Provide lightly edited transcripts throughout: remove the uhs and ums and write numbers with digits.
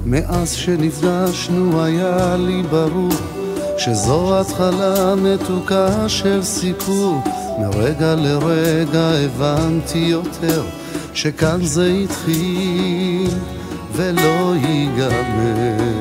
מאז שנפגשנו היה לי ברור שזו התחלה מתוקה של סיפור. מרגע לרגע הבנתי יותר שכאן זה התחיל ולא ייגמר.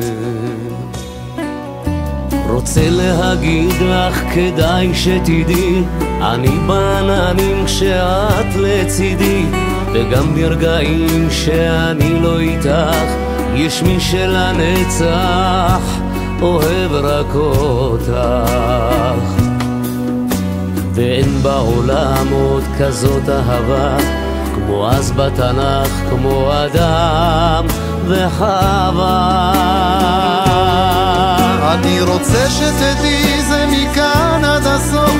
רוצה להגיד לך כדאי שתדעי, אני בעננים כשאת לצידי, וגם ברגעים שאני לא איתך יש מי שלנצח אוהב רק אותך. ואין בעולם עוד כזאת אהבה כמו אז בתנ"ך, כמו אדם וחווה. אני רוצה שתדעי זה מכאן עד הסוף,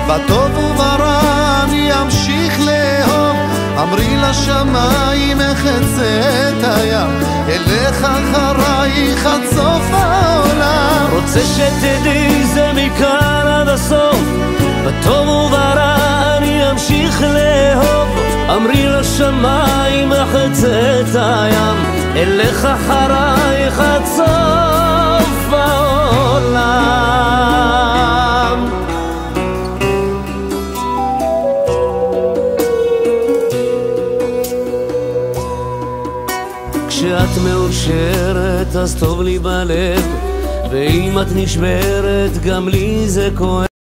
בטוב וברע אני אמשיך לאהוב. אמרי לשמיים החצה את הים, אלך אחרייך עד סוף העולם. רוצה שתדעי זה מכאן עד הסוף, בטוב וברע אני אמשיך לאהוב. אמרי לשמיים החצה את הים, אלך אחרייך עד סוף העולם. כשאת מאושרת אז טוב לי בלב, ואם את נשברת גם לי זה כואב.